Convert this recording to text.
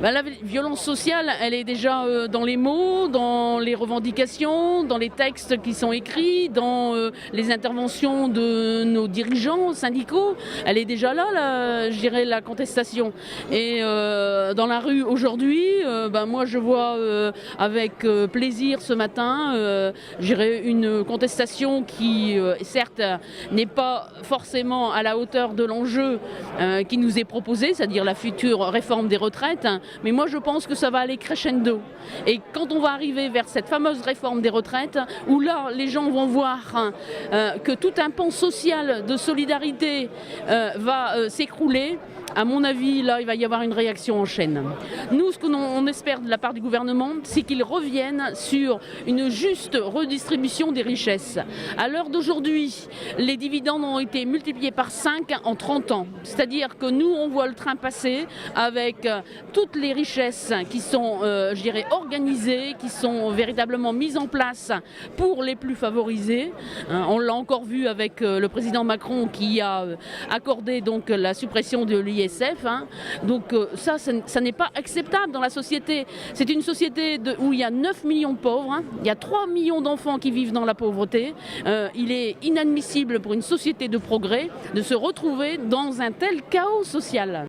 La violence sociale, elle est déjà dans les mots, dans les revendications, dans les textes qui sont écrits, dans les interventions de nos dirigeants syndicaux. Elle est déjà là, je dirais, la contestation. Et dans la rue aujourd'hui, moi je vois avec plaisir ce matin, je dirais, une contestation qui, certes, n'est pas forcément à la hauteur de l'enjeu qui nous est proposé, c'est-à-dire la future réforme des retraites, mais moi je pense que ça va aller crescendo. Et quand on va arriver vers cette fameuse réforme des retraites, où là les gens vont voir que tout un pan social de solidarité va s'écrouler, à mon avis, là, il va y avoir une réaction en chaîne. Nous, ce qu'on espère de la part du gouvernement, c'est qu'il revienne sur une juste redistribution des richesses. À l'heure d'aujourd'hui, les dividendes ont été multipliés par 5 en 30 ans. C'est-à-dire que nous, on voit le train passer avec toutes les richesses qui sont, je dirais, organisées, qui sont véritablement mises en place pour les plus favorisés. On l'a encore vu avec le président Macron qui a accordé donc la suppression de l'ISF. Donc ça n'est pas acceptable dans la société. C'est une société où il y a 9 millions de pauvres, il y a 3 millions d'enfants qui vivent dans la pauvreté. Il est inadmissible pour une société de progrès de se retrouver dans un tel chaos social.